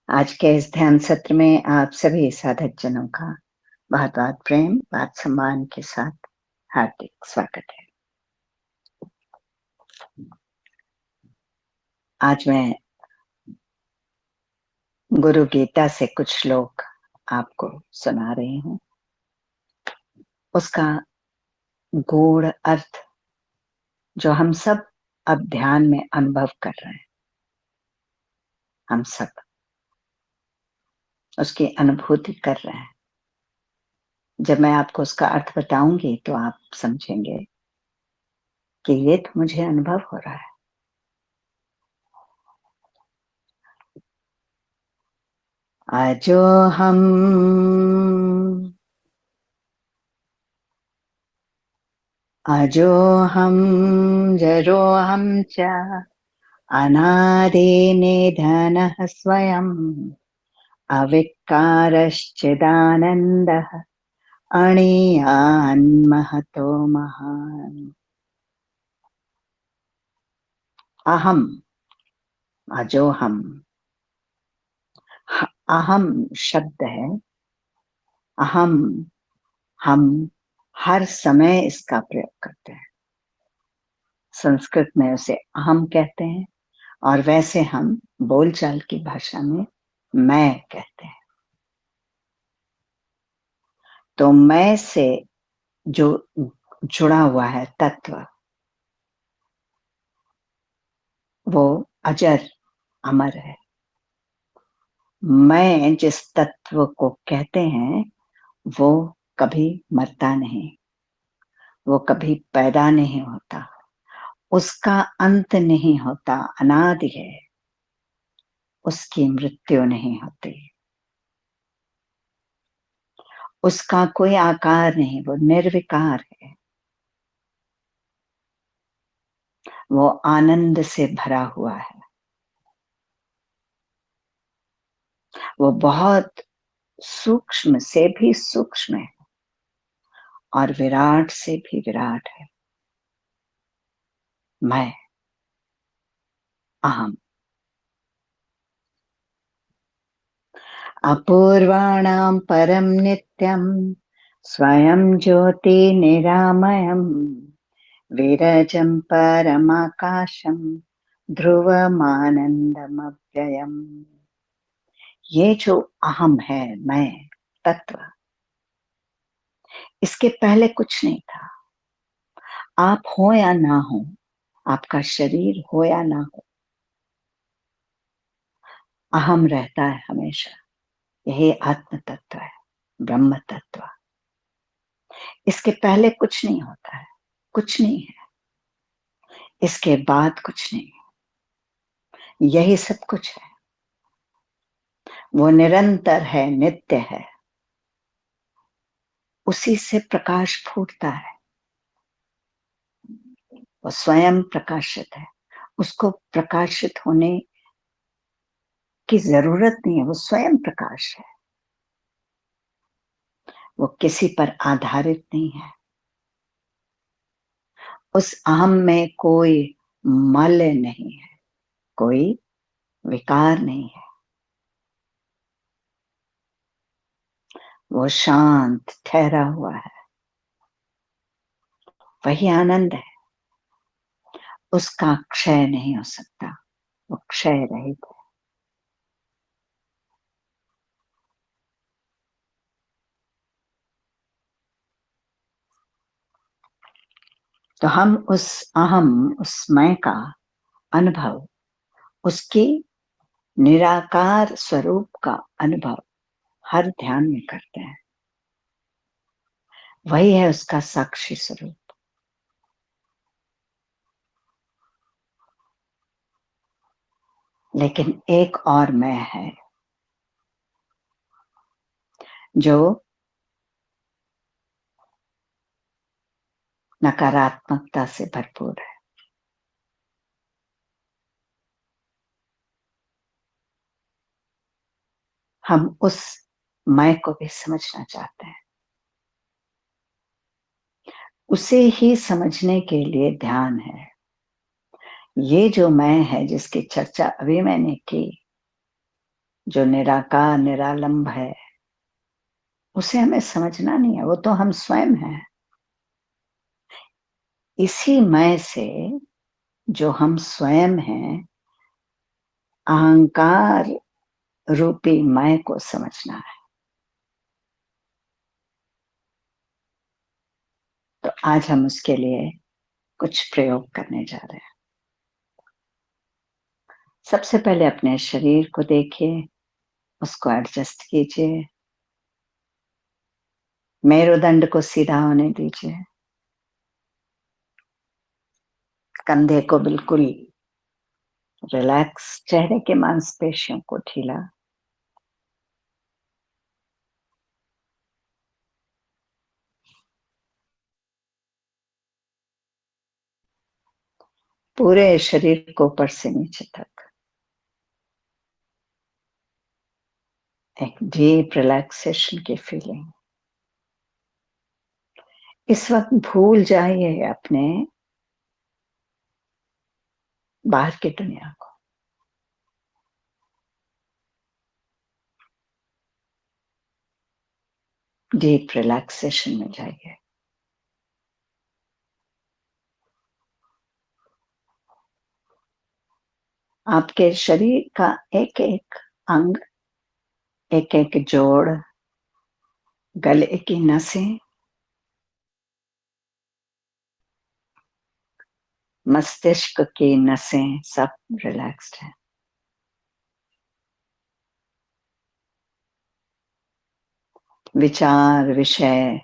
आज के इस ध्यान सत्र में आप सभी साधक जनों का बहुत बहुत प्रेम, बहुत सम्मान के साथ हार्दिक स्वागत है। आज मैं गुरु गीता से कुछ श्लोक आपको सुना रही हूँ। उसका गूढ़ अर्थ जो हम सब अब ध्यान में अनुभव कर रहे हैं, हम सब उसकी अनुभूति कर रहे हैं। जब मैं आपको उसका अर्थ बताऊंगी तो आप समझेंगे कि ये तो मुझे अनुभव हो रहा है। अजो हम अजोऽहं जरोऽहं च अनादिनिधनः स्वयम् अविकारश्चिदानन्दः अणियान्महतो महान्। अहम, अजोहम, अहम शब्द है। अहम, हम हर समय इसका प्रयोग करते हैं। संस्कृत में उसे अहम कहते हैं और वैसे हम बोलचाल की भाषा में मैं कहते हैं। तो मैं से जो जुड़ा हुआ है तत्व, वो अजर अमर है। मैं जिस तत्व को कहते हैं वो कभी मरता नहीं, वो कभी पैदा नहीं होता, उसका अंत नहीं होता, अनादि है, उसकी मृत्यु नहीं होती, उसका कोई आकार नहीं, वो निर्विकार है, वो आनंद से भरा हुआ है, वो बहुत सूक्ष्म से भी सूक्ष्म है और विराट से भी विराट है। मैं, अहम। अपूर्वाणां परं नित्यं स्वयं ज्योति निरामयम् विरजं परमाकाशं ध्रुवमानंदमव्ययम्। ये जो अहम है, मैं तत्व, इसके पहले कुछ नहीं था। आप हो या ना हो, आपका शरीर हो या ना हो, अहम रहता है हमेशा। यही आत्म तत्व है, ब्रह्म तत्व। इसके पहले कुछ नहीं होता है, कुछ नहीं है, इसके बाद कुछ नहीं है, यही सब कुछ है। वो निरंतर है, नित्य है, उसी से प्रकाश फूटता है, वो स्वयं प्रकाशित है। उसको प्रकाशित होने की जरूरत नहीं है, वो स्वयं प्रकाश है, वो किसी पर आधारित नहीं है। उस अहम में कोई मल नहीं है, कोई विकार नहीं है, वो शांत ठहरा हुआ है, वही आनंद है। उसका क्षय नहीं हो सकता, वो क्षय रहित है। तो हम उस अहम, उस मैं का अनुभव, उसकी निराकार स्वरूप का अनुभव हर ध्यान में करते हैं। वही है उसका साक्षी स्वरूप। लेकिन एक और मैं है जो नकारात्मकता से भरपूर है। हम उस मैं को भी समझना चाहते हैं। उसे ही समझने के लिए ध्यान है। ये जो मैं है जिसकी चर्चा अभी मैंने की, जो निराकार निरालंब है, उसे हमें समझना नहीं है, वो तो हम स्वयं हैं। इसी मैं से, जो हम स्वयं हैं, अहंकार रूपी मैं को समझना है। तो आज हम उसके लिए कुछ प्रयोग करने जा रहे हैं। सबसे पहले अपने शरीर को देखिए, उसको एडजस्ट कीजिए, मेरुदंड को सीधा होने दीजिए, कंधे को बिल्कुल रिलैक्स, चेहरे के मांसपेशियों को ढीला, पूरे शरीर को ऊपर से नीचे तक एक डीप रिलैक्सेशन की फीलिंग। इस वक्त भूल जाइए अपने बाहर की दुनिया को। डीप रिलैक्सेशन में जाइए। आपके शरीर का एक एक अंग, एक एक जोड़, गले की नसें, मस्तिष्क की नसें सब रिलैक्स्ड हैं। विचार विषय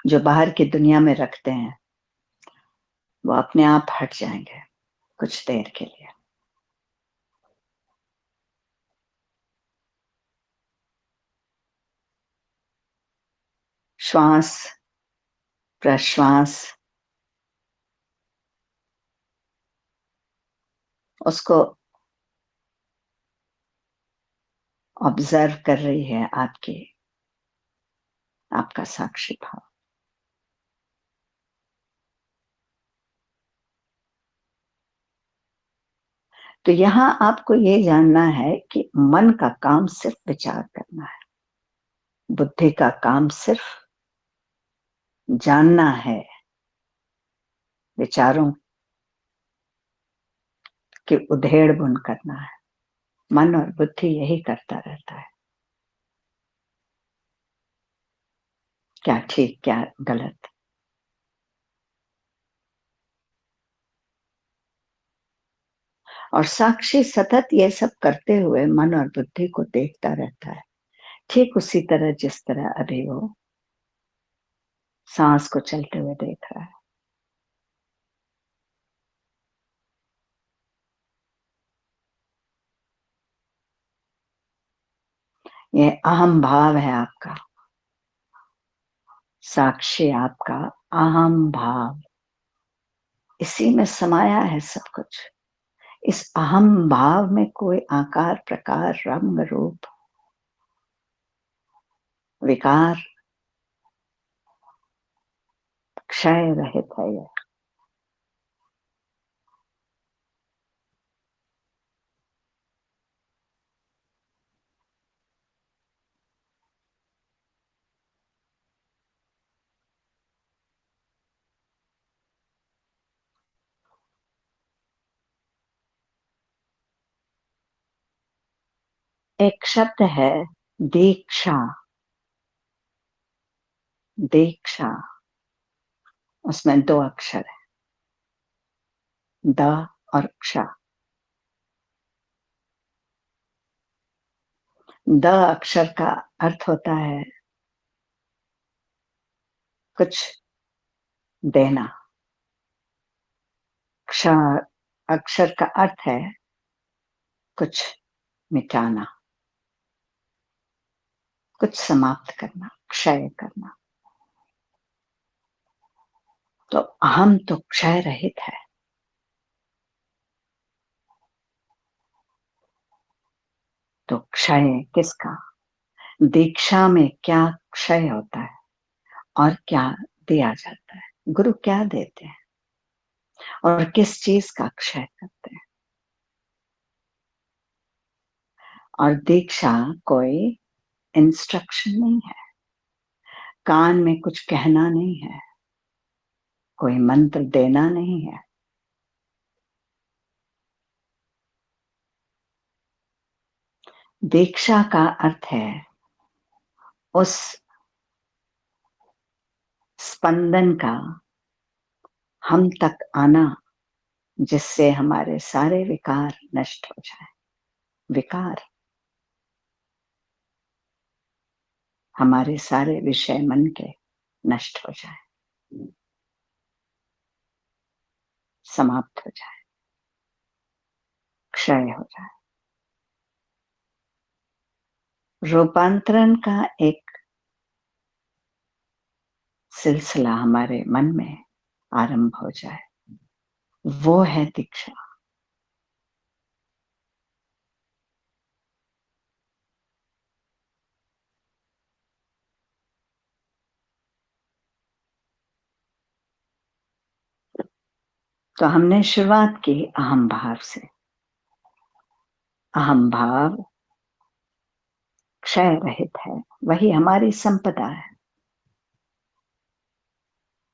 जो बाहर की दुनिया में रखते हैं, वो अपने आप हट जाएंगे कुछ देर के लिए। श्वास प्रश्वास, उसको ऑब्जर्व कर रही है आपका साक्षी भाव। तो यहां आपको ये जानना है कि मन का काम सिर्फ विचार करना है, बुद्धि का काम सिर्फ जानना है, विचारों की उधेड़ बुन करना है। मन और बुद्धि यही करता रहता है, क्या ठीक क्या गलत। और साक्षी सतत ये सब करते हुए मन और बुद्धि को देखता रहता है, ठीक उसी तरह जिस तरह अभी वो सांस को चलते हुए देख रहा है। ये अहम भाव है आपका, साक्षी आपका अहम भाव, इसी में समाया है सब कुछ। इस अहम भाव में कोई आकार प्रकार रंग रूप विकार क्षय रहित है। ये एक शब्द है दीक्षा। दीक्षा, उसमें दो अक्षर है, द और क्ष। द अक्षर का अर्थ होता है कुछ देना। क्ष अक्षर का अर्थ है कुछ मिटाना, कुछ समाप्त करना, क्षय करना। तो अहम तो क्षय रहित है। तो क्षय किसका? दीक्षा में क्या क्षय होता है और क्या दिया जाता है? गुरु क्या देते हैं और किस चीज का क्षय करते हैं? और दीक्षा कोई इंस्ट्रक्शन नहीं है, कान में कुछ कहना नहीं है, कोई मंत्र देना नहीं है। दीक्षा का अर्थ है उस स्पंदन का हम तक आना जिससे हमारे सारे विकार नष्ट हो जाए। विकार हमारे सारे विषय मन के नष्ट हो जाए, समाप्त हो जाए, क्षय हो जाए। रूपांतरण का एक सिलसिला हमारे मन में आरंभ हो जाए, वो है दीक्षा। तो हमने शुरुआत की अहम भाव से। अहम भाव क्षय रहित है, वही हमारी संपदा है,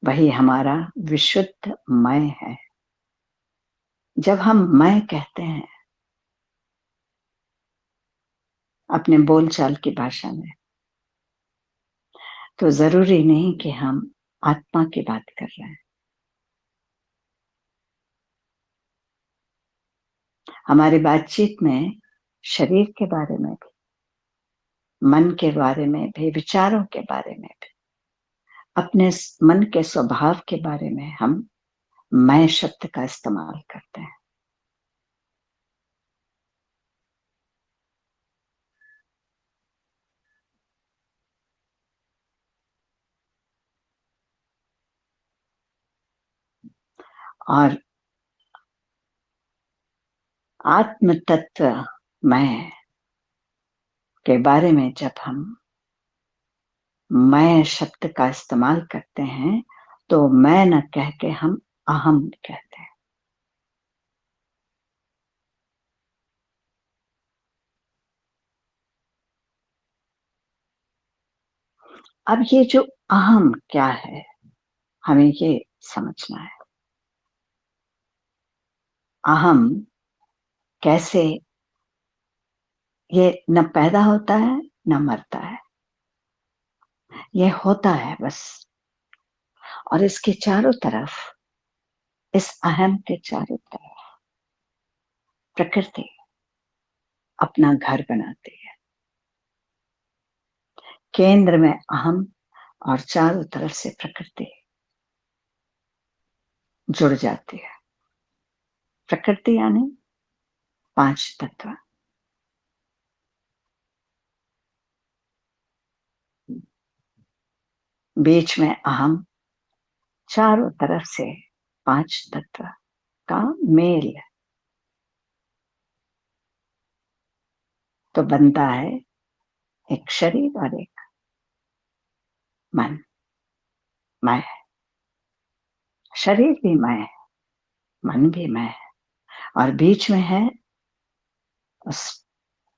वही हमारा विशुद्ध मैं है। जब हम मैं कहते हैं अपने बोलचाल की भाषा में, तो जरूरी नहीं कि हम आत्मा की बात कर रहे हैं। हमारी बातचीत में शरीर के बारे में भी, मन के बारे में भी, विचारों के बारे में भी, अपने मन के स्वभाव के बारे में हम मैं शब्द का इस्तेमाल करते हैं। और आत्म तत्व मैं के बारे में जब हम मैं शब्द का इस्तेमाल करते हैं, तो मैं न कह के हम अहम कहते हैं। अब ये जो अहम क्या है, हमें ये समझना है। अहम कैसे, ये न पैदा होता है न मरता है, ये होता है बस। और इसके चारों तरफ, इस अहम के चारों तरफ प्रकृति अपना घर बनाती है। केंद्र में अहम और चारों तरफ से प्रकृति जुड़ जाती है। प्रकृति यानी पांच तत्व। बीच में अहम, चारों तरफ से पांच तत्व का मेल, तो बनता है एक शरीर और एक मन। मैं, शरीर भी मैं है, मन भी मैं है, और बीच में है उस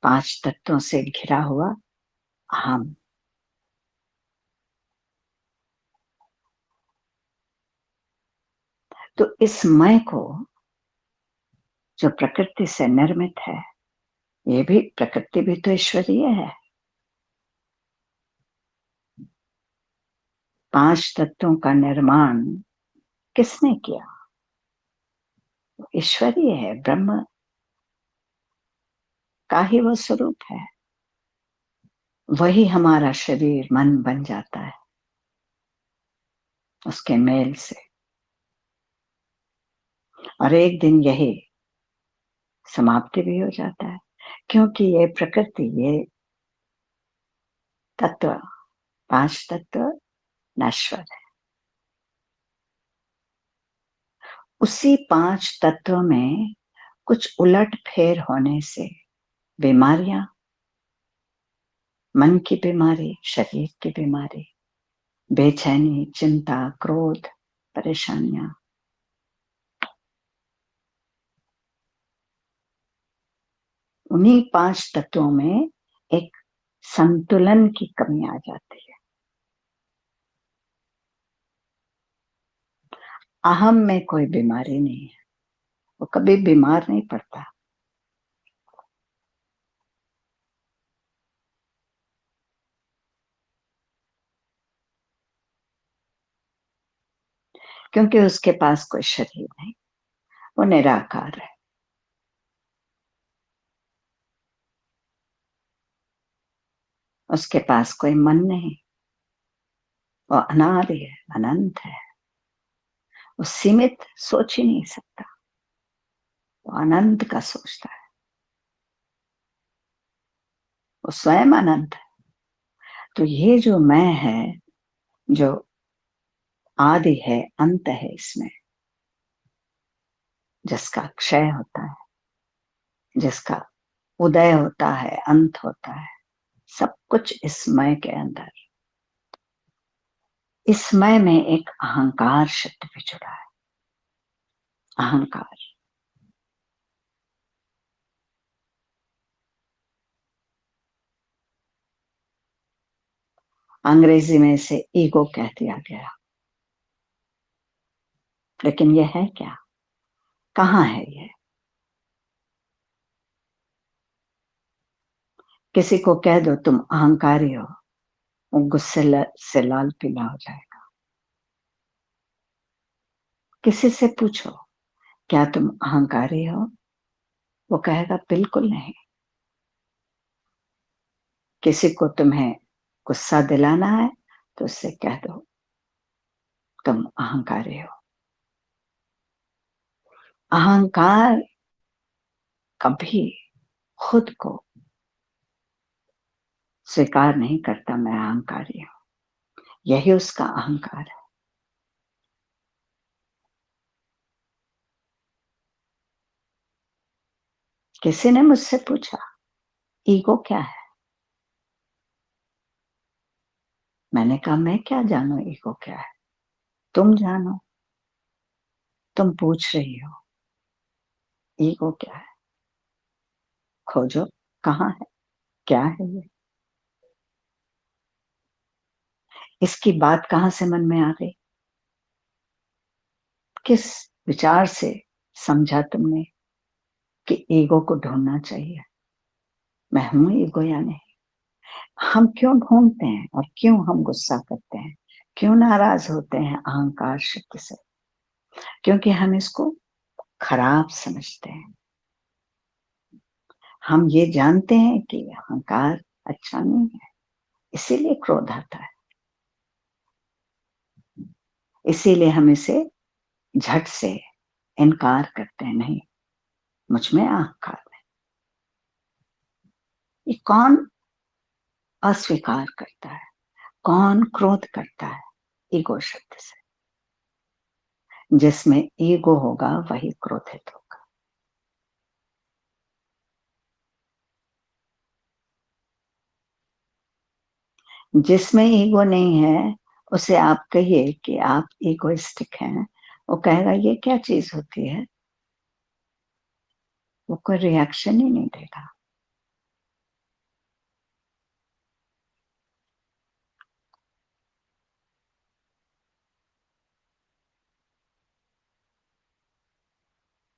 पांच तत्वों से घिरा हुआ अहम। तो इस मैं को, जो प्रकृति से निर्मित है, ये भी प्रकृति भी तो ईश्वरीय है। पांच तत्वों का निर्माण किसने किया? ईश्वरीय है, ब्रह्म का ही वो स्वरूप है। वही हमारा शरीर मन बन जाता है उसके मेल से। और एक दिन यही समाप्ति भी हो जाता है, क्योंकि ये प्रकृति, ये तत्व, पांच तत्व नश्वर है। उसी पांच तत्वों में कुछ उलट फेर होने से बीमारियां, मन की बीमारी, शरीर की बीमारी, बेचैनी, चिंता, क्रोध, परेशानियां, उन्हीं 5 तत्वों में एक संतुलन की कमी आ जाती है। अहम में कोई बीमारी नहीं है, वो कभी बीमार नहीं पड़ता। क्योंकि उसके पास कोई शरीर नहीं, वो निराकार है। उसके पास कोई मन नहीं, वो अनादि है, अनंत है। वो सीमित सोच ही नहीं सकता, वो अनंत का सोचता है। वो स्वयं अनंत है। तो ये जो मैं है, जो आदि है, अंत है, इसमें जिसका क्षय होता है, जिसका उदय होता है, अंत होता है, सब कुछ इस मय के अंदर। इस मय में एक अहंकार शब्द भी जुड़ा है। अहंकार, अंग्रेजी में इसे ईगो कह दिया गया, लेकिन यह है क्या? कहाँ है ये? किसी को कह दो तुम अहंकारी हो, वो गुस्से से लाल पीला हो जाएगा। किसी से पूछो क्या तुम अहंकारी हो, वो कहेगा बिल्कुल नहीं। किसी को तुम्हें गुस्सा दिलाना है तो उससे कह दो तुम अहंकारी हो। अहंकार कभी खुद को स्वीकार नहीं करता, मैं अहंकारी हूं। यही उसका अहंकार है। किसी ने मुझसे पूछा ईगो क्या है, मैंने कहा मैं क्या जानू ईगो क्या है, तुम जानो। तुम पूछ रही हो ईगो क्या है, खोजो कहाँ है, क्या है ये। इसकी बात कहां से मन में आ गई? किस विचार से समझा तुमने कि ईगो को ढूंढना चाहिए? मैं हूं ईगो या नहीं? हम क्यों ढूंढते हैं और क्यों हम गुस्सा करते हैं, क्यों नाराज होते हैं अहंकार शक्ति से? क्योंकि हम इसको खराब समझते हैं। हम ये जानते हैं कि अहंकार अच्छा नहीं है, इसीलिए क्रोध आता है। इसीलिए हम इसे झट से इनकार करते हैं, नहीं मुझ में अहंकार है। ये कौन अस्वीकार करता है, कौन क्रोध करता है? ईगो शब्द से। जिसमें ईगो होगा वही क्रोधित होगा। जिसमें ईगो नहीं है उसे आप कहिए कि आप ईगोइस्टिक हैं, वो कहेगा ये क्या चीज होती है, वो कोई रिएक्शन ही नहीं देगा।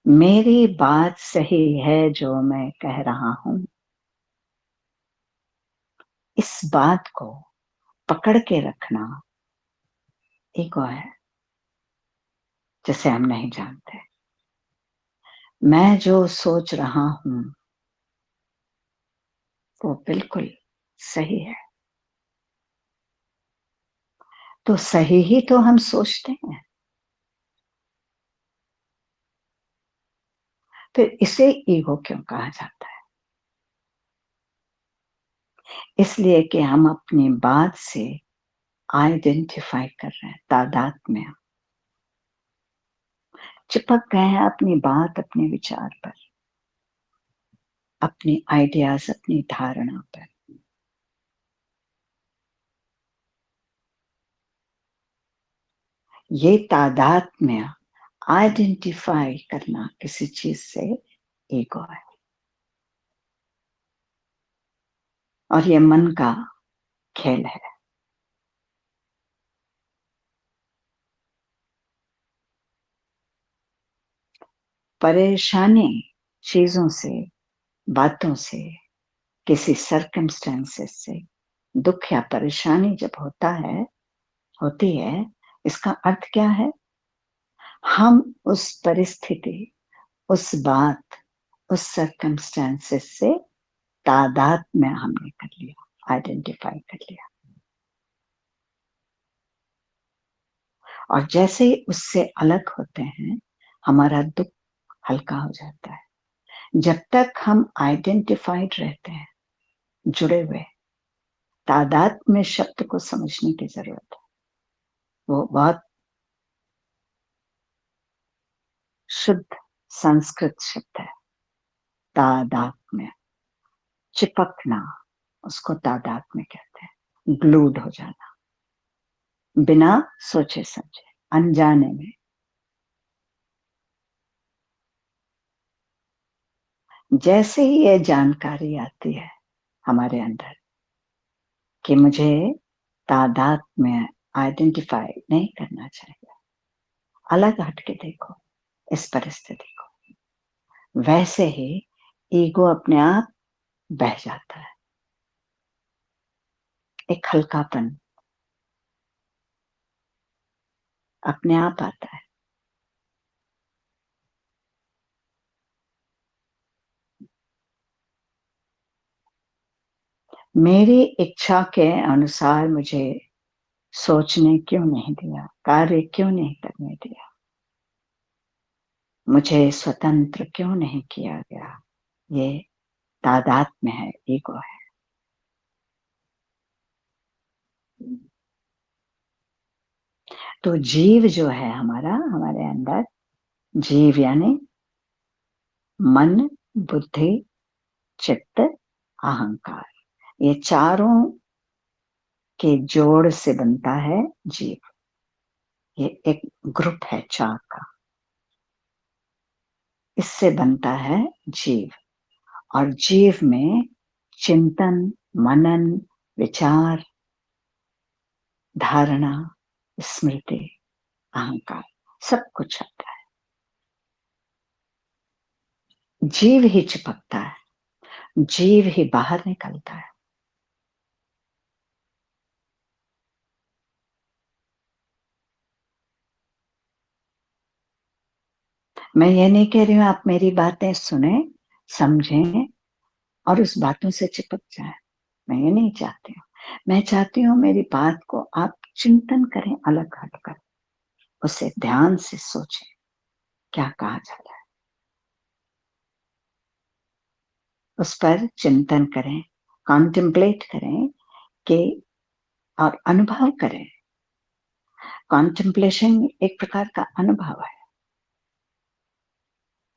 मेरी बात सही है जो मैं कह रहा हूं, इस बात को पकड़ के रखना ईगो है, जिसे हम नहीं जानते। मैं जो सोच रहा हूं वो बिल्कुल सही है, तो सही ही तो हम सोचते हैं। फिर इसे ईगो क्यों कहा जाता है? इसलिए कि हम अपनी बात से आइडेंटिफाई कर रहे हैं, तादाद में चिपक गए हैं अपनी बात, अपने विचार पर, अपनी आइडियाज, अपनी धारणा पर। ये तादाद में आइडेंटिफाई करना किसी चीज से ईगो है। और ये मन का खेल है। परेशानी चीजों से, बातों से, किसी सर्कमस्टेंसेस से, दुख या परेशानी जब होती है, इसका अर्थ क्या है? हम उस परिस्थिति, उस बात, उस सर्कमस्टेंसेस से तादाद में हमने कर लिया, आइडेंटिफाई कर लिया। और जैसे ही उससे अलग होते हैं, हमारा दुख हल्का हो जाता है। जब तक हम आइडेंटिफाइड रहते हैं, जुड़े हुए, तादाद में शब्द को समझने की जरूरत है। वो बहुत शुद्ध संस्कृत शब्द है, तादाद में। चिपकना, उसको तादाद में कहते हैं। ग्लूड हो जाना, बिना सोचे समझे, अनजाने में। जैसे ही ये जानकारी आती है हमारे अंदर कि मुझे तादाद में आइडेंटिफाई नहीं करना चाहिए, अलग हटके देखो इस परिस्थिति को, वैसे ही ईगो अपने आप बह जाता है। एक हल्कापन अपने आप आता है। मेरी इच्छा के अनुसार मुझे सोचने क्यों नहीं दिया, कार्य क्यों नहीं करने दिया, मुझे स्वतंत्र क्यों नहीं किया गया? ये तादाद में है, ईगो है। तो जीव जो है हमारा, हमारे अंदर जीव यानी मन, बुद्धि, चित्त, अहंकार, ये चारों के जोड़ से बनता है जीव। ये एक ग्रुप है चार का, इससे बनता है जीव। और जीव में चिंतन, मनन, विचार, धारणा, स्मृति, अहंकार, सब कुछ आता है। जीव ही चिपकता है, जीव ही बाहर निकलता है। मैं ये नहीं कह रही हूं आप मेरी बातें सुने, समझें और उस बातों से चिपक जाए। मैं ये नहीं चाहती हूँ। मैं चाहती हूँ मेरी बात को आप चिंतन करें, अलग हटकर उसे ध्यान से सोचें, क्या कहा जा रहा है, उस पर चिंतन करें, कॉन्टेम्पलेट करें कि, और अनुभव करें। कॉन्टेम्पलेशन एक प्रकार का अनुभव है।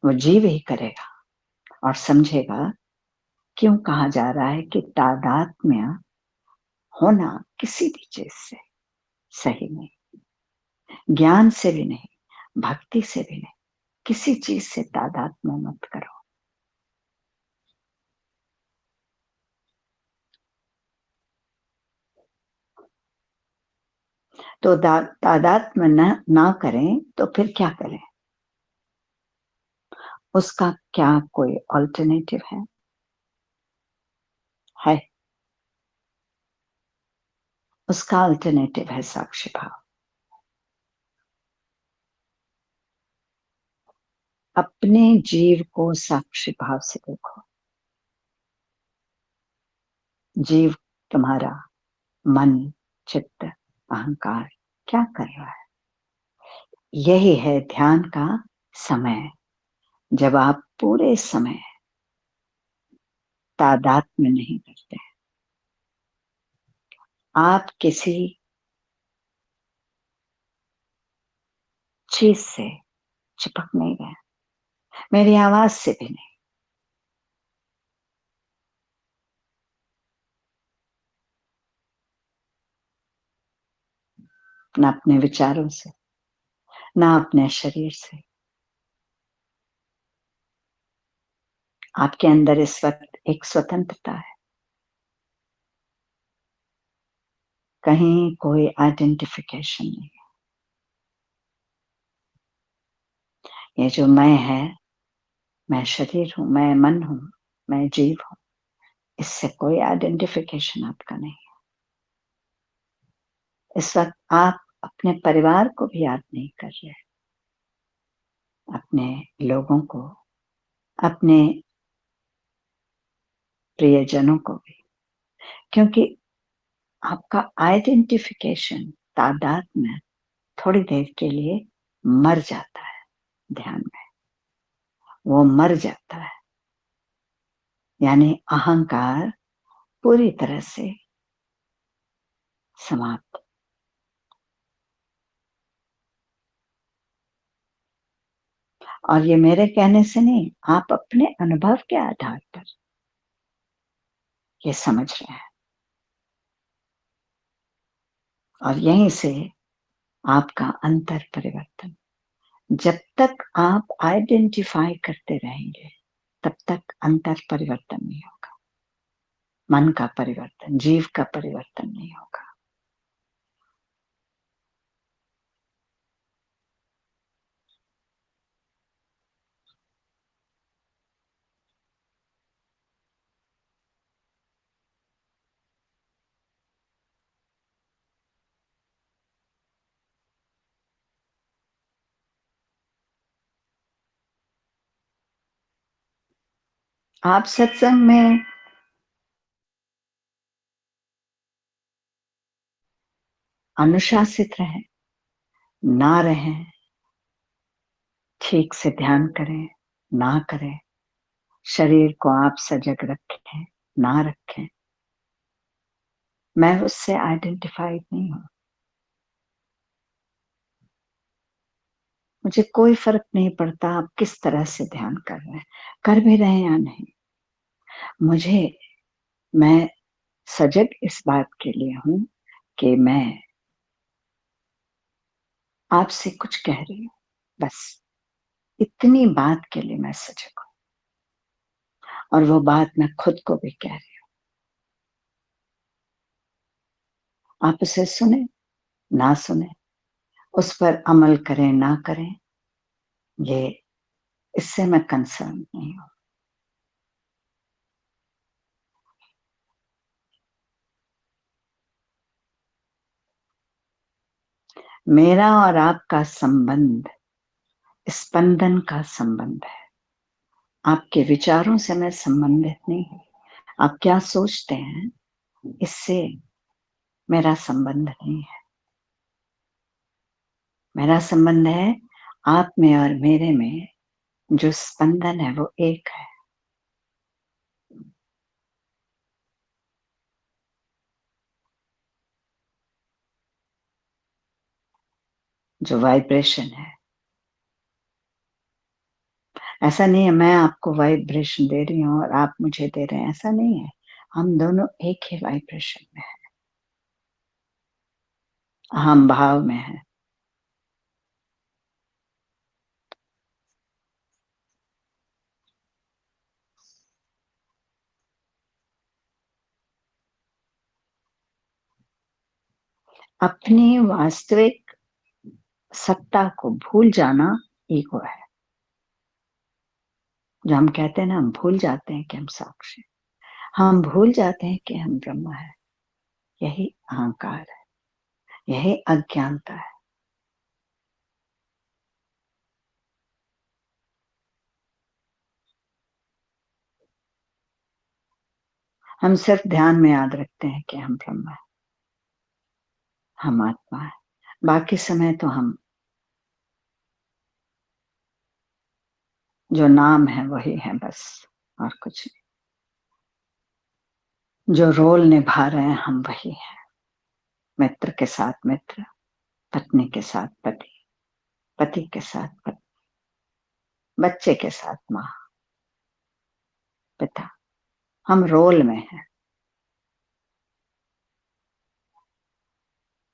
वो जीव ही करेगा और समझेगा क्यों कहा जा रहा है कि तादात्म्य होना किसी भी चीज से सही नहीं, ज्ञान से भी नहीं, भक्ति से भी नहीं, किसी चीज से तादात्म्य मत करो। तो तादात्म्य ना करें तो फिर क्या करें? उसका क्या कोई ऑल्टरनेटिव है? उसका अल्टरनेटिव है साक्षी भाव। अपने जीव को साक्षी भाव से देखो। जीव तुम्हारा मन, चित्त, अहंकार क्या कर रहा है? यही है ध्यान का समय, जब आप पूरे समय तादात्म्य नहीं करते। आप किसी चीज से चिपक नहीं गए, मेरी आवाज से भी नहीं, न अपने विचारों से, न अपने शरीर से। आपके अंदर इस वक्त एक स्वतंत्रता है। कहीं कोई आइडेंटिफिकेशन नहीं। ये जो मैं है, मैं शरीर हूं, मैं मन हूं, मैं जीव हूं, इससे कोई आइडेंटिफिकेशन आपका नहीं। इस वक्त आप अपने परिवार को भी याद नहीं कर रहे, अपने लोगों को, अपने प्रियजनों को भी, क्योंकि आपका आइडेंटिफिकेशन तादाद में थोड़ी देर के लिए मर जाता है, ध्यान में वो मर जाता है, यानी अहंकार पूरी तरह से समाप्त। और ये मेरे कहने से नहीं, आप अपने अनुभव के आधार पर ये समझ रहे हैं। और यहीं से आपका अंतर परिवर्तन, जब तक आप आइडेंटिफाई करते रहेंगे तब तक अंतर परिवर्तन नहीं होगा, मन का परिवर्तन, जीव का परिवर्तन नहीं होगा। आप सत्संग में अनुशासित रहें, ना रहें, ठीक से ध्यान करें, ना करें, शरीर को आप सजग रखें, ना रखें, मैं उससे आइडेंटिफाइड नहीं हूं। मुझे कोई फर्क नहीं पड़ता आप किस तरह से ध्यान कर रहे हैं, कर भी रहे हैं या नहीं। मुझे, मैं सजग इस बात के लिए हूं कि मैं आपसे कुछ कह रही हूं, बस इतनी बात के लिए मैं सजग हूं। और वो बात मैं खुद को भी कह रही हूं। आप उसे सुने, ना सुने, उस पर अमल करें, ना करें, ये इससे मैं कंसर्न नहीं हूं। मेरा और आपका संबंध स्पंदन का संबंध है। आपके विचारों से मैं संबंधित नहीं हूं। आप क्या सोचते हैं इससे मेरा संबंध नहीं है। मेरा संबंध है आप में और मेरे में, जो स्पंदन है वो एक है। जो वाइब्रेशन है, ऐसा नहीं है मैं आपको वाइब्रेशन दे रही हूं और आप मुझे दे रहे हैं, ऐसा नहीं है। हम दोनों एक ही वाइब्रेशन में है, हम भाव में है। अपनी वास्तविक सत्ता को भूल जाना ईगो है। जो हम कहते हैं ना, हम भूल जाते हैं कि हम साक्षी, हम भूल जाते हैं कि हम ब्रह्म है। यही अहंकार है, यही अज्ञानता है। हम सिर्फ ध्यान में याद रखते हैं कि हम ब्रह्म है, हम आत्मा है। बाकी समय तो हम जो नाम है वही है बस, और कुछ नहीं। जो रोल निभा रहे हैं हम वही है। मित्र के साथ मित्र, पत्नी के साथ पति, पति के साथ पत्नी, बच्चे के साथ माँ, पिता, हम रोल में हैं।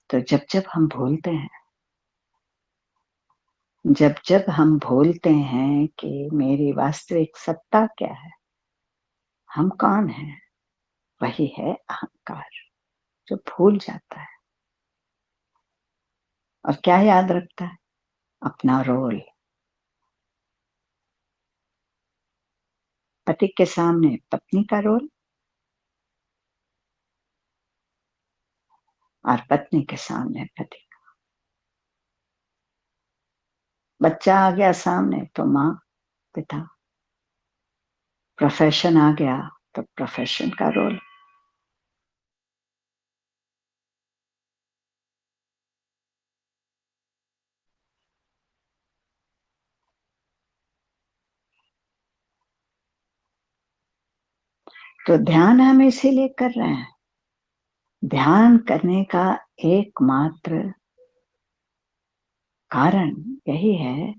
तो जब जब हम भूलते हैं, जब जब हम भूलते हैं कि मेरी वास्तविक सत्ता क्या है, हम कौन हैं, वही है अहंकार, जो भूल जाता है। और क्या याद रखता है? अपना रोल। पति के सामने पत्नी का रोल और पत्नी के सामने पति। बच्चा आ गया सामने तो माँ पिता, प्रोफेशन आ गया तो प्रोफेशन का रोल। तो ध्यान हम इसीलिए कर रहे हैं। ध्यान करने का एकमात्र कारण यही है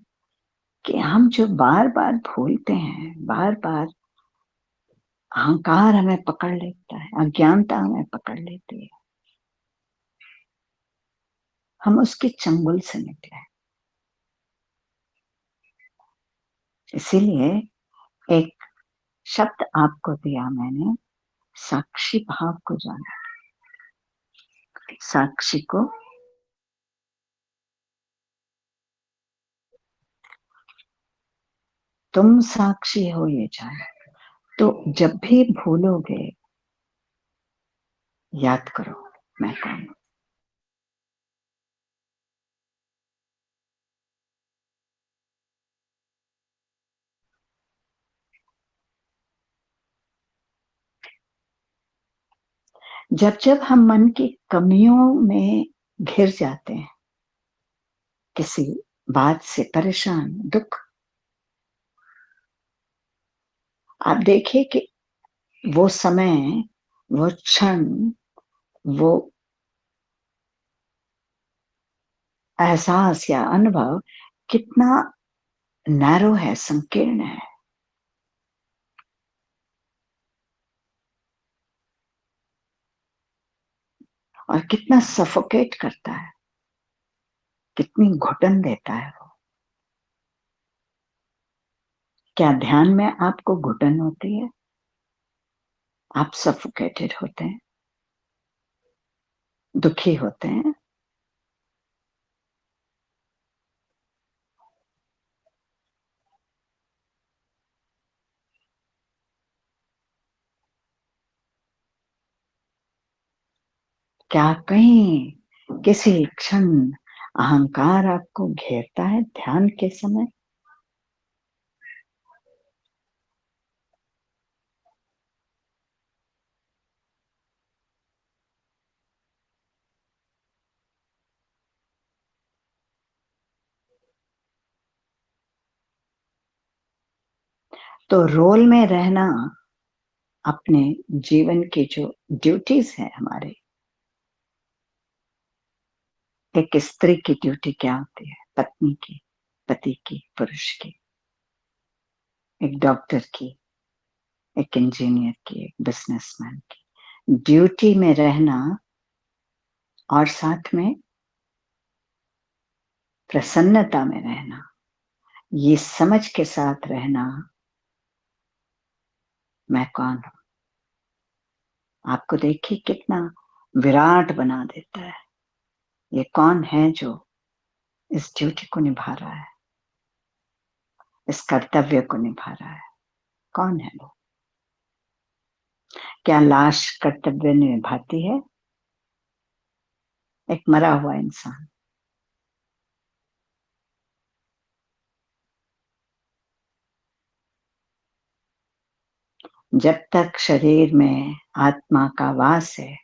कि हम जो बार बार भूलते हैं, बार बार अहंकार हमें पकड़ लेता है, अज्ञानता हमें पकड़ लेती है, हम उसके चंगुल से निकले। इसीलिए एक शब्द आपको दिया मैंने, साक्षी भाव को जाना। साक्षी को तुम साक्षी हो ये जाने। तो जब भी भूलोगे याद करो मैं कौन हूं। जब जब हम मन की कमियों में घिर जाते हैं, किसी बात से परेशान, दुख, आप देखिए कि वो समय, वो क्षण, वो एहसास या अनुभव कितना नैरो है, संकीर्ण है, और कितना सफोकेट करता है, कितनी घुटन देता है वो। क्या ध्यान में आपको घुटन होती है? आप सफोकेटेड होते हैं, दुखी होते हैं? क्या कहीं किसी क्षण अहंकार आपको घेरता है ध्यान के समय? तो रोल में रहना, अपने जीवन की जो ड्यूटीज है हमारे, एक स्त्री की ड्यूटी क्या होती है, पत्नी की, पति की, पुरुष की, एक डॉक्टर की, एक इंजीनियर की, एक बिजनेसमैन की, ड्यूटी में रहना और साथ में प्रसन्नता में रहना, ये समझ के साथ रहना मैं कौन हूं। आपको देखिए कितना विराट बना देता है। ये कौन है जो इस ड्यूटी को निभा रहा है, इस कर्तव्य को निभा रहा है? कौन है वो? क्या लाश कर्तव्य निभाती है? एक मरा हुआ इंसान। जब तक शरीर में आत्मा का वास है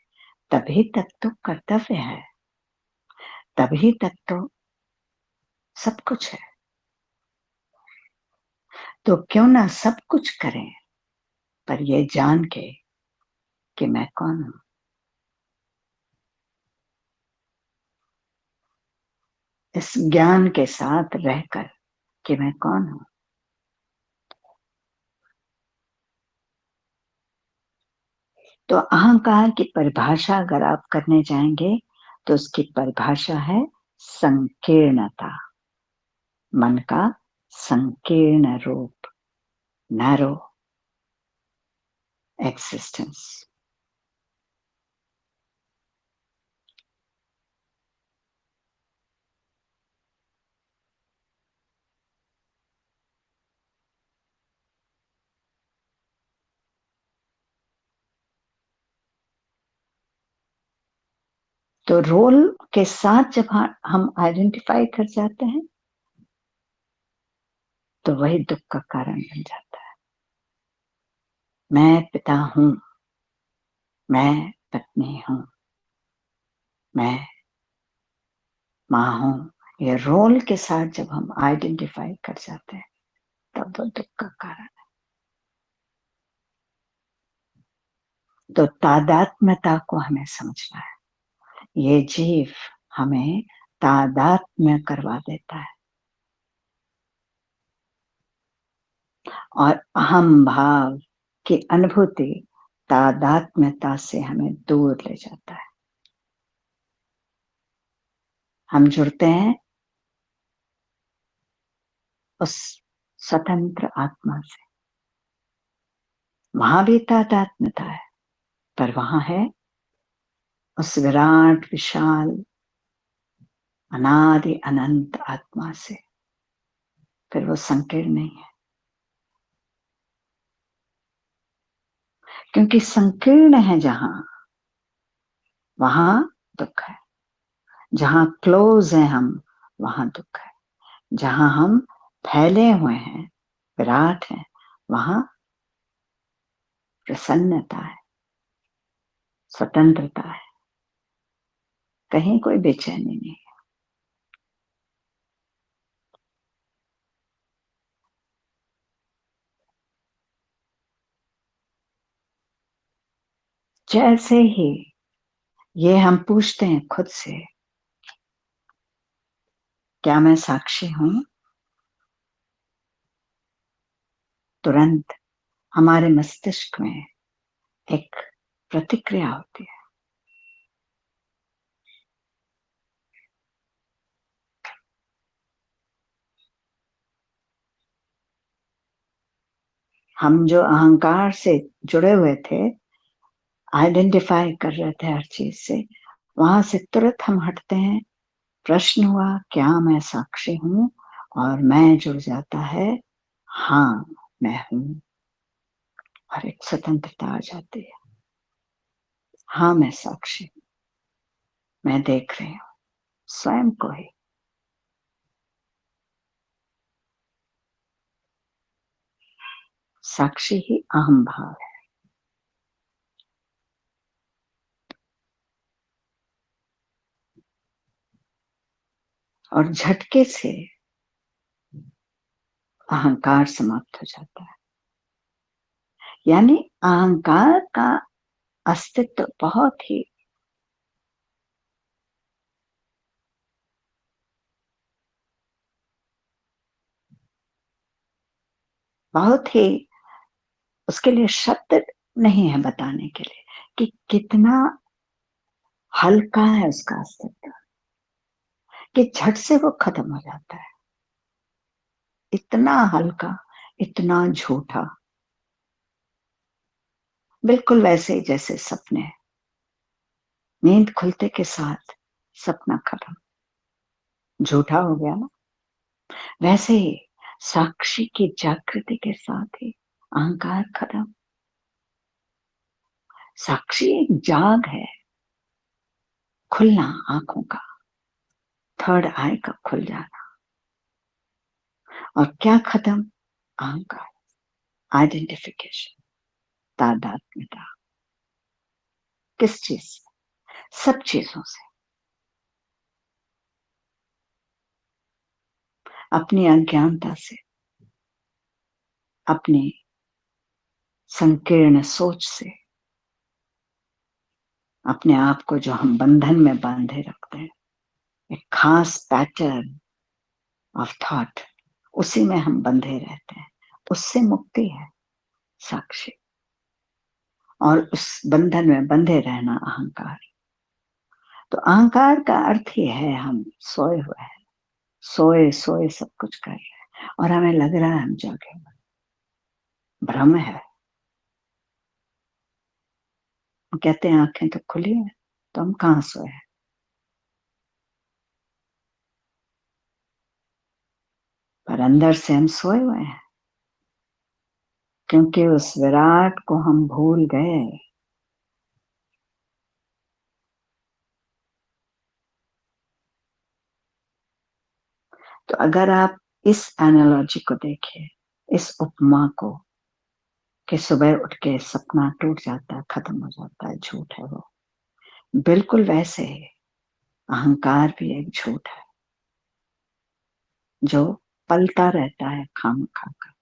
तभी तक तो कर्तव्य है, तभी तक तो सब कुछ है। तो क्यों ना सब कुछ करें, पर ये जान के कि मैं कौन हूं। इस ज्ञान के साथ रहकर कि मैं कौन हूं। तो अहंकार की परिभाषा अगर आप करने जाएंगे तो उसकी परिभाषा है संकीर्णता, मन का संकीर्ण रूप, नैरो एक्सिस्टेंस। तो रोल के साथ जब हम आइडेंटिफाई कर जाते हैं तो वही दुख का कारण बन जाता है। मैं पिता हूं, मैं पत्नी हूं, मैं माँ हूं, ये रोल के साथ जब हम आइडेंटिफाई कर जाते हैं तब वो दुख का कारण है। तो तादात्म्यता को हमें समझना है। ये जीव हमें तादात्म्य करवा देता है और अहम भाव की अनुभूति तादात्म्यता से हमें दूर ले जाता है। हम जुड़ते हैं उस स्वतंत्र आत्मा से। वहां भी तादात्म्यता है, पर वहां है उस विराट विशाल अनादि अनंत आत्मा से। फिर वो संकीर्ण नहीं है, क्योंकि संकीर्ण है जहां, वहां दुख है। जहां क्लोज है हम, वहां दुख है। जहां हम फैले हुए हैं, विराट है, वहां प्रसन्नता है, स्वतंत्रता है, कहीं कोई बेचैनी नहीं। जैसे ही ये हम पूछते हैं खुद से, क्या मैं साक्षी हूं, तुरंत हमारे मस्तिष्क में एक प्रतिक्रिया होती है। हम जो अहंकार से जुड़े हुए थे, आइडेंटिफाई कर रहे थे हर चीज से, वहां से तुरंत हम हटते हैं। प्रश्न हुआ, क्या मैं साक्षी हूं, और मैं जुड़ जाता है, हाँ मैं हूं, और एक स्वतंत्रता आ जाती है। हाँ मैं साक्षी, मैं देख रही हूं स्वयं को ही। साक्षी ही अहम भाव है। और झटके से अहंकार समाप्त हो जाता है। यानी अहंकार का अस्तित्व बहुत ही उसके लिए शब्द नहीं है बताने के लिए कि कितना हल्का है उसका अस्तित्व, कि झट से वो खत्म हो जाता है। इतना हल्का, इतना झूठा, बिल्कुल वैसे ही जैसे सपने, नींद खुलते के साथ सपना खत्म, झूठा हो गया ना। वैसे ही साक्षी की जागृति के साथ ही अहंकार खत्म। साक्षी एक जाग है, खुलना आंखों का, थर्ड आई का खुल जाना। और क्या खत्म? अहंकार, आइडेंटिफिकेशन, तादात्म्यता। किस चीज से? सब चीजों से। अपनी अज्ञानता से, अपनी संकीर्ण सोच से, अपने आप को जो हम बंधन में बांधे रखते हैं, एक खास पैटर्न ऑफ थॉट, उसी में हम बंधे रहते हैं। उससे मुक्ति है साक्षी। और उस बंधन में बंधे रहना अहंकार। तो अहंकार का अर्थ ही है हम सोए हुए हैं, सोए सोए सब कुछ कर रहे हैं और हमें लग रहा है हम जागे हुए। भ्रम है। कहते हैं आंखें तो खुली है, तो हम कहाँ सोए हैं? पर अंदर से हम सोए हुए हैं, क्योंकि उस विराट को हम भूल गए। तो अगर आप इस एनालॉजी को देखें, इस उपमा को, कि सुबह उठ के सपना टूट जाता है, खत्म हो जाता है, झूठ है वो, बिल्कुल वैसे ही अहंकार भी एक झूठ है जो पलता रहता है खामखा का,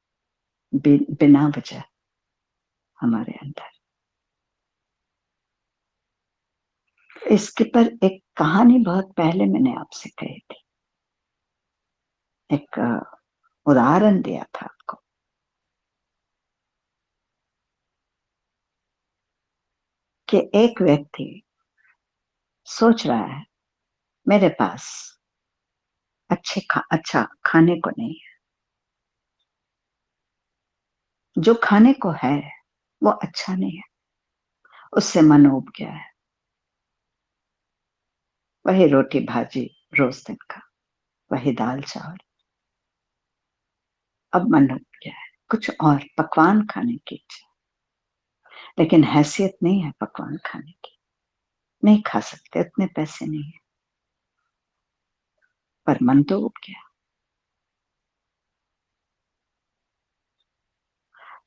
बिना वजह हमारे अंदर। इसके पर एक कहानी बहुत पहले मैंने आपसे कही थी, एक उदाहरण दिया था आपको, कि एक व्यक्ति सोच रहा है मेरे पास अच्छा खाने को नहीं है, जो खाने को है वो अच्छा नहीं है, उससे मन उब गया है, वही रोटी भाजी रोज दिन का, वही दाल चावल, अब मन उब गया है, कुछ और पकवान खाने की इच्छा, लेकिन हैसियत नहीं है पकवान खाने की, नहीं खा सकते, उतने पैसे नहीं है, पर मन तो उब गया।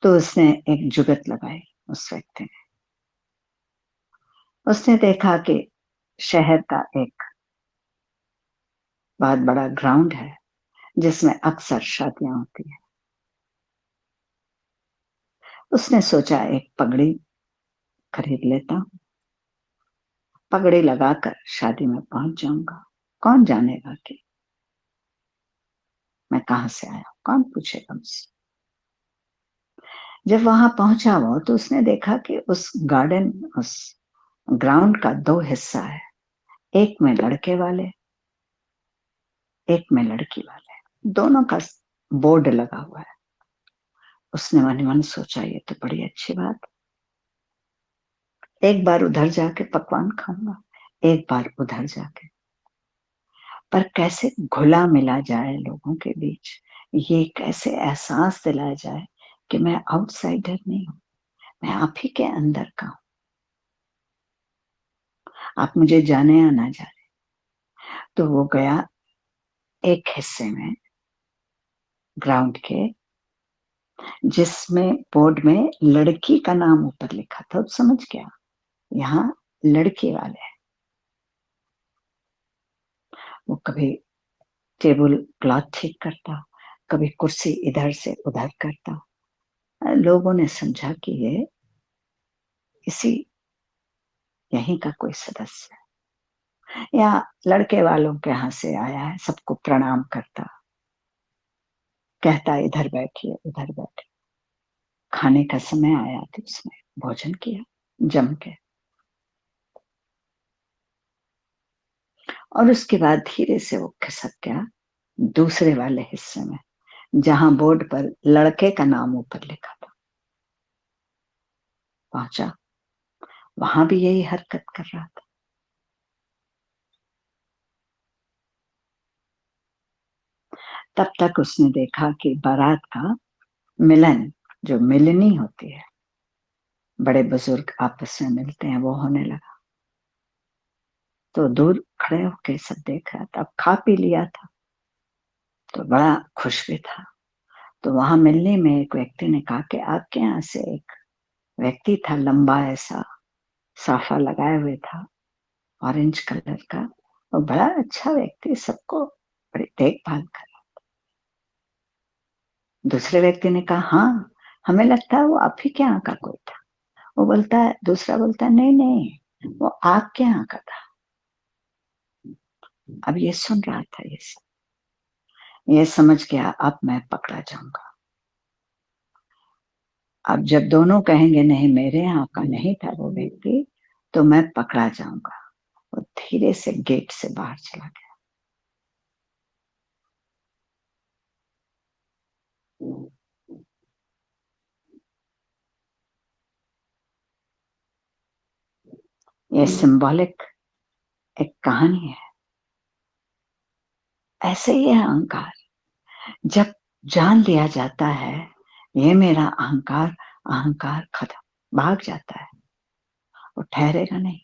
तो उसने एक जुगत लगाई उस व्यक्ति ने। उसने देखा कि शहर का एक बहुत बड़ा ग्राउंड है जिसमें अक्सर शादियां होती है। उसने सोचा एक पगड़ी खरीद लेता हूं, पगड़ी लगाकर शादी में पहुंच जाऊंगा, कौन जानेगा कि मैं कहां से आया, कौन पूछेगा मुझसे। जब वहां पहुंचा वो, तो उसने देखा कि उस गार्डन, उस ग्राउंड का दो हिस्सा है, एक में लड़के वाले, एक में लड़की वाले, दोनों का बोर्ड लगा हुआ है। उसने मन ही मन सोचा ये तो बड़ी अच्छी बात, एक बार उधर जाके पकवान खाऊंगा, एक बार उधर जाके, पर कैसे घुला मिला जाए लोगों के बीच, ये कैसे एहसास दिलाया जाए कि मैं आउटसाइडर नहीं हूं, मैं आप ही के अंदर का हूं, आप मुझे जाने या ना जाने। तो वो गया एक हिस्से में ग्राउंड के, जिसमें बोर्ड में लड़की का नाम ऊपर लिखा था, तो समझ गया यहाँ लड़की वाले हैं। वो कभी टेबल क्लॉथ ठीक करता, कभी कुर्सी इधर से उधर करता। लोगों ने समझा कि ये किसी यहीं का कोई सदस्य है, या लड़के वालों के यहाँ से आया है, सबको प्रणाम करता, कहता इधर बैठिए उधर बैठिए। खाने का समय आया तो उसने भोजन किया जम के, और उसके बाद धीरे से वो खिसक गया दूसरे वाले हिस्से में, जहां बोर्ड पर लड़के का नाम ऊपर लिखा था। पहुंचा, वहां भी यही हरकत कर रहा था। तब तक उसने देखा कि बारात का मिलन, जो मिलनी होती है, बड़े बुजुर्ग आपस में मिलते हैं, वो होने लगा। तो दूर खड़े होके सब देख रहा था, अब खा पी लिया था तो बड़ा खुश भी था। तो वहां मिलने में एक व्यक्ति ने कहा कि आपके यहाँ से एक व्यक्ति था, लंबा ऐसा, साफा लगाए हुए था, ऑरेंज कलर का, और बड़ा अच्छा व्यक्ति, सबको बड़ी देखभाल कर। दूसरे व्यक्ति ने कहा हाँ, हमें लगता है वो आप ही के यहाँ का कोई था। वो बोलता है, दूसरा बोलता है नहीं नहीं, वो आपके यहाँ का था। अब ये सुन रहा था, ये समझ गया अब मैं पकड़ा जाऊंगा। अब जब दोनों कहेंगे नहीं मेरे यहाँ का नहीं था वो व्यक्ति, तो मैं पकड़ा जाऊंगा। वो धीरे से गेट से बाहर चला गया। ये सिंबॉलिक एक कहानी है। ऐसे ही है अहंकार, जब जान लिया जाता है ये मेरा अहंकार, अहंकार खत्म, भाग जाता है, वो ठहरेगा नहीं।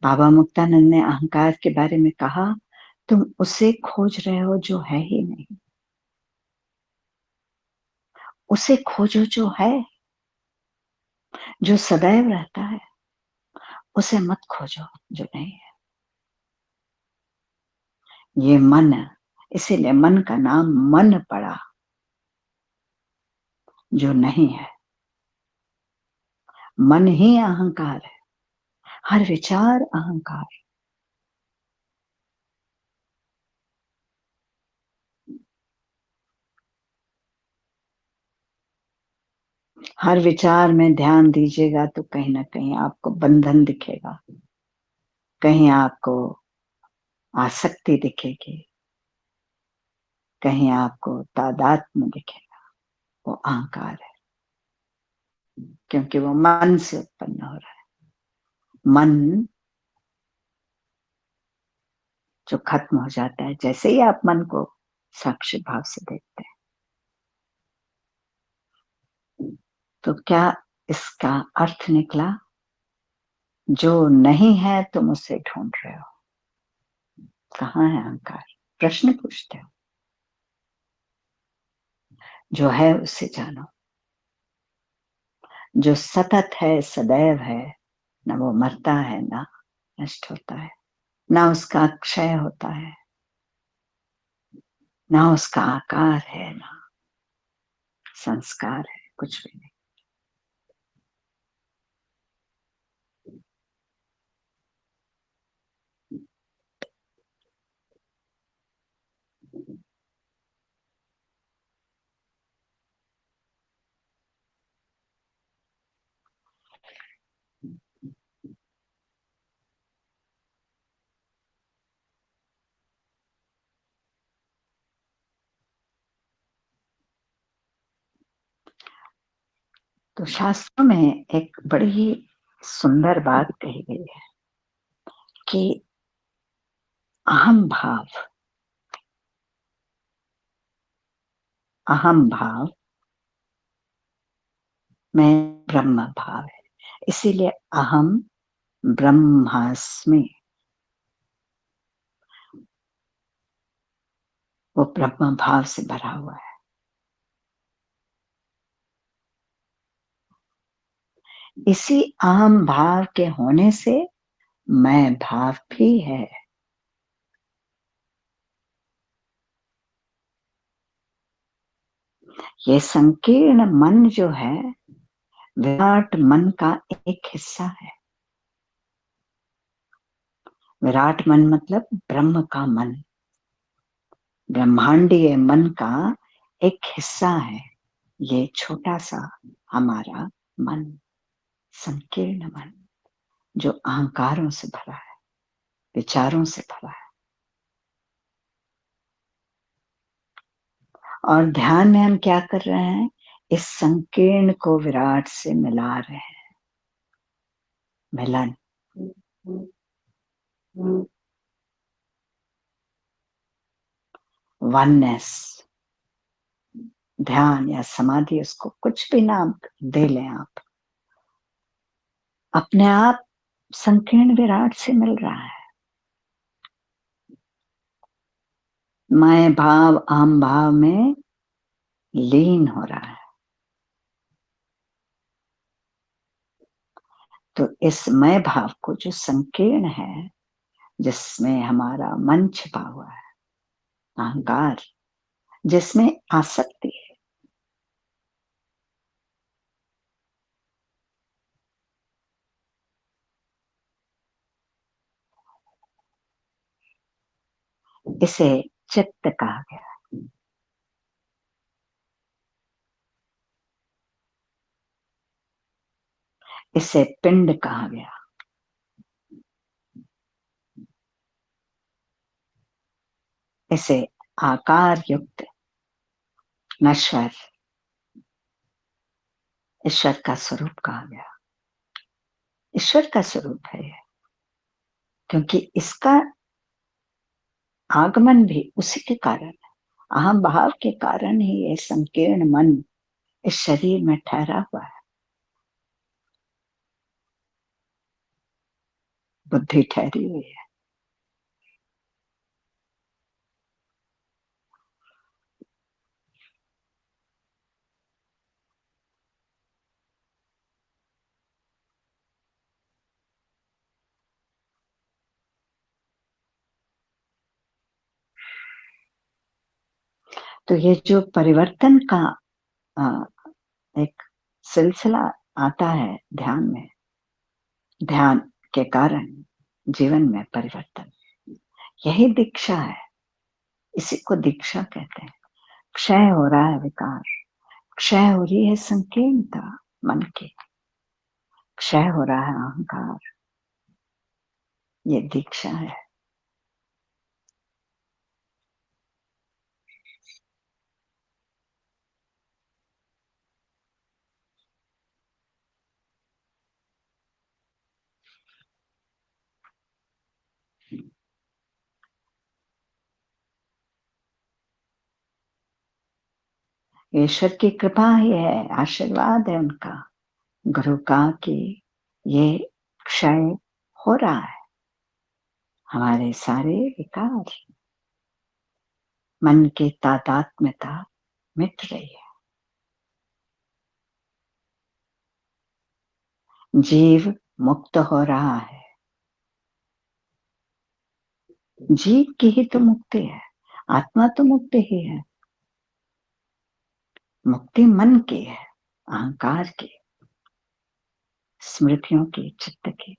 बाबा मुक्तानंद ने अहंकार के बारे में कहा, तुम उसे खोज रहे हो जो है ही नहीं, उसे खोजो जो है, जो सदैव रहता है। उसे मत खोजो जो नहीं है। ये मन, इसीलिए मन का नाम मन पड़ा, जो नहीं है। मन ही अहंकार है, हर विचार अहंकार है। हर विचार में ध्यान दीजिएगा तो कहीं ना कहीं आपको बंधन दिखेगा, कहीं आपको आसक्ति दिखेगी, कहीं आपको तादात्म्य दिखेगा। वो अहंकार है, क्योंकि वो मन से उत्पन्न हो रहा है। मन जो खत्म हो जाता है, जैसे ही आप मन को साक्षी भाव से देखते हैं, तो क्या इसका अर्थ निकला? जो नहीं है तुम उसे ढूंढ रहे हो। कहाँ है अहंकार? प्रश्न पूछते हो। जो है उसे जानो, जो सतत है, सदैव है, न वो मरता है ना नष्ट होता है, ना उसका क्षय होता है, ना उसका आकार है, ना संस्कार है, कुछ भी नहीं। तो शास्त्रों में एक बड़ी ही सुंदर बात कही गई है कि अहम भाव, अहम भाव में ब्रह्म भाव है। इसीलिए अहम ब्रह्मास्मि, वो ब्रह्म भाव से भरा हुआ है। इसी अहम भाव के होने से मैं भाव भी है। ये संकीर्ण मन जो है, विराट मन का एक हिस्सा है। विराट मन मतलब ब्रह्म का मन, ब्रह्मांडीय मन का एक हिस्सा है ये छोटा सा हमारा मन, संकीर्ण मन, जो अहंकारों से भरा है, विचारों से भरा है। और ध्यान में हम क्या कर रहे हैं? इस संकीर्ण को विराट से मिला रहे हैं। मिलन, वननेस, ध्यान या समाधि, उसको कुछ भी नाम दे लें आप, अपने आप संकीर्ण विराट से मिल रहा है। मैं भाव अहम भाव में लीन हो रहा है। तो इस मैं भाव को, जो संकीर्ण है, जिसमें हमारा मन छिपा हुआ है, अहंकार, जिसमें आसक्ति है, इसे चित्त कहा गया। इसे पिंड कहा गया। इसे आकार युक्त नश्वर ईश्वर का स्वरूप कहा गया। ईश्वर का स्वरूप है, क्योंकि इसका आगमन भी उसी के कारण, अहम भाव के कारण ही ये संकीर्ण मन इस शरीर में ठहरा हुआ है। बुद्धि ठहरी हुई है। तो ये जो परिवर्तन का एक सिलसिला आता है ध्यान में, ध्यान के कारण जीवन में परिवर्तन, यही दीक्षा है। इसी को दीक्षा कहते हैं। क्षय हो रहा है विकार, क्षय हो रही है संकीर्णता मन की, क्षय हो रहा है अहंकार, ये दीक्षा है। ईश्वर की कृपा ही है, आशीर्वाद है उनका, गुरु का कि ये क्षय हो रहा है। हमारे सारे विकार, मन की तादात्म्यता मिट रही है। जीव मुक्त हो रहा है। जीव की ही तो मुक्ति है, आत्मा तो मुक्ति ही है। मुक्ति मन की है, अहंकार की, स्मृतियों की, चित्त की।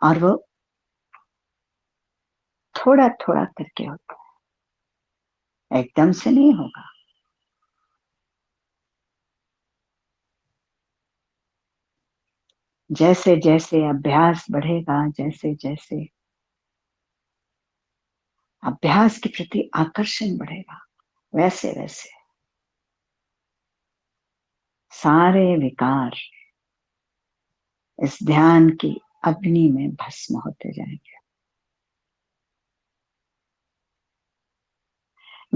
और वो थोड़ा थोड़ा करके होता है, एकदम से नहीं होगा। जैसे जैसे अभ्यास बढ़ेगा, जैसे जैसे अभ्यास के प्रति आकर्षण बढ़ेगा, वैसे वैसे सारे विकार इस ध्यान की अग्नि में भस्म होते जाएंगे।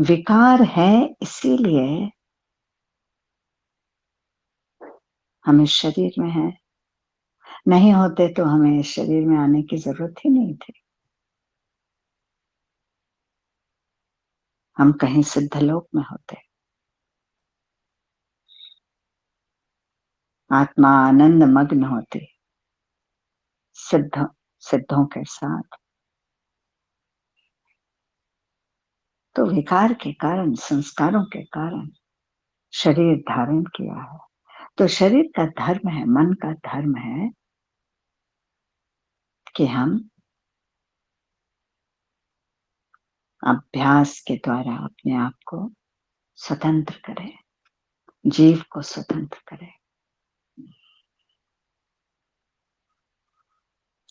विकार है इसीलिए हम इस शरीर में हैं। नहीं होते तो हमें इस शरीर में आने की जरूरत ही नहीं थी। हम कहीं सिद्धलोक में होते। आत्मा आनंद मग्न होती सिद्धों के साथ। तो विकार के कारण, संस्कारों के कारण शरीर धारण किया है। तो शरीर का धर्म है, मन का धर्म है कि हम अभ्यास के द्वारा अपने आप को स्वतंत्र करें, जीव को स्वतंत्र करें।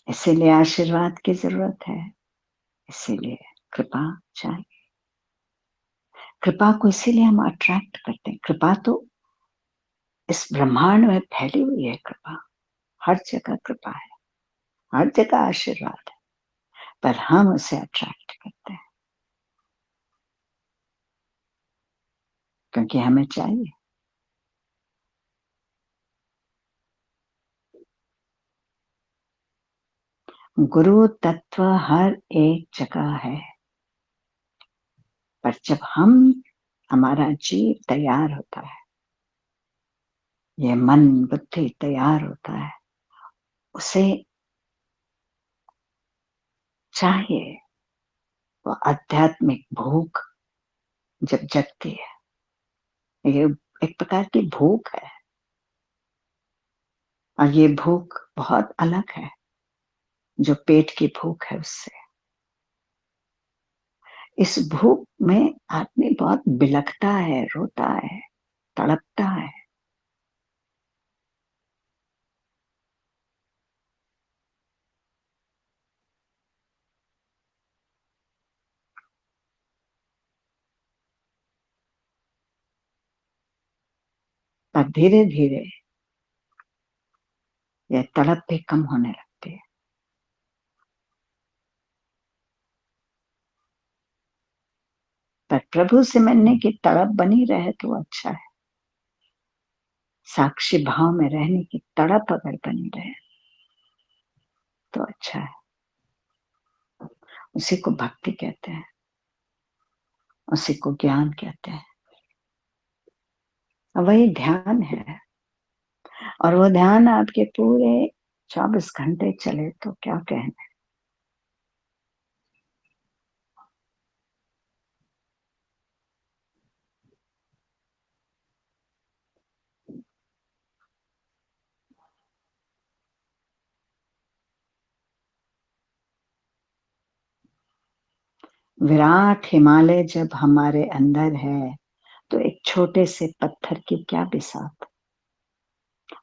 इसीलिए आशीर्वाद की जरूरत है, इसीलिए कृपा चाहिए। कृपा को इसीलिए हम अट्रैक्ट करते हैं। कृपा तो इस ब्रह्मांड में फैली हुई है। कृपा हर जगह कृपा है, हर जगह आशीर्वाद है, पर हम उसे अट्रैक्ट करते हैं क्योंकि हमें चाहिए। गुरु तत्व हर एक जगह है, पर जब हमारा जीव तैयार होता है, ये मन बुद्धि तैयार होता है, उसे चाहिए, वो आध्यात्मिक भूख जब जगती है, ये एक प्रकार की भूख है। और ये भूख बहुत अलग है जो पेट की भूख है उससे। इस भूख में आदमी बहुत बिलखता है, रोता है, तड़पता है। पर धीरे धीरे ये तड़प भी कम होने लगती है। पर प्रभु से मिलने की तड़प बनी रहे तो अच्छा है। साक्षी भाव में रहने की तड़प अगर बनी रहे तो अच्छा है। उसी को भक्ति कहते हैं, उसी को ज्ञान कहते हैं, वही ध्यान है। और वो ध्यान आपके पूरे 24 घंटे चले तो क्या कहना। विराट हिमालय जब हमारे अंदर है तो एक छोटे से पत्थर की क्या बिसात,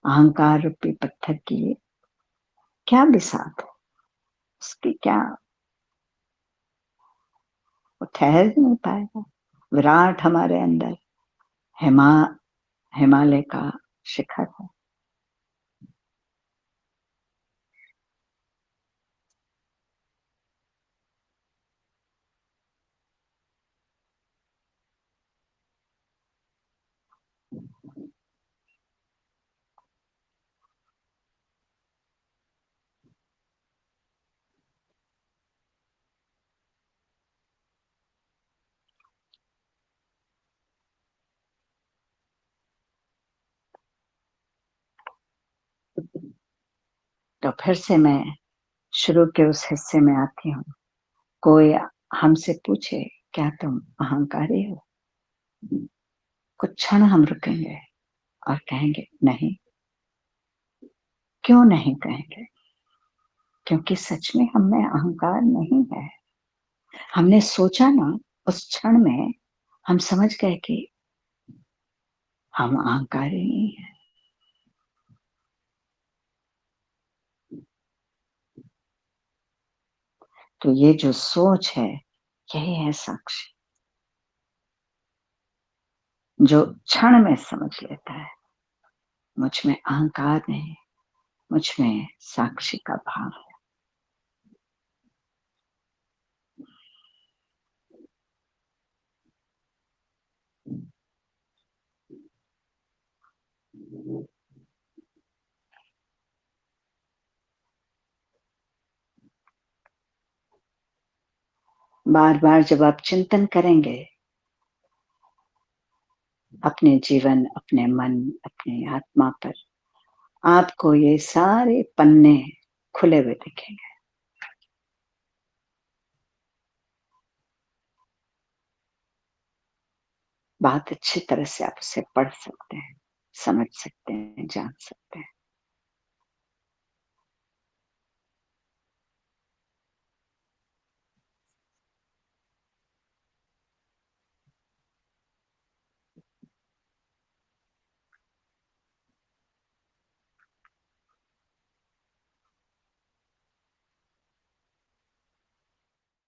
अहंकार रूपी पत्थर की क्या बिसात, उसकी क्या, वो ठहर नहीं पाएगा। विराट हमारे अंदर हिमा हिमालय का शिखर है। तो फिर से मैं शुरू के उस हिस्से में आती हूँ। कोई हमसे पूछे क्या तुम अहंकारी हो, कुछ क्षण हम रुकेंगे और कहेंगे नहीं। क्यों नहीं कहेंगे? क्योंकि सच में हम में अहंकार नहीं है। हमने सोचा ना, उस क्षण में हम समझ गए कि हम अहंकारी नहीं है। तो ये जो सोच है यही है साक्षी, जो क्षण में समझ लेता है मुझ में अहंकार नहीं, मुझ में साक्षी का भाव है। बार बार जब आप चिंतन करेंगे अपने जीवन, अपने मन, अपनी आत्मा पर, आपको ये सारे पन्ने खुले हुए दिखेंगे। बहुत अच्छी तरह से आप उसे पढ़ सकते हैं, समझ सकते हैं, जान सकते हैं।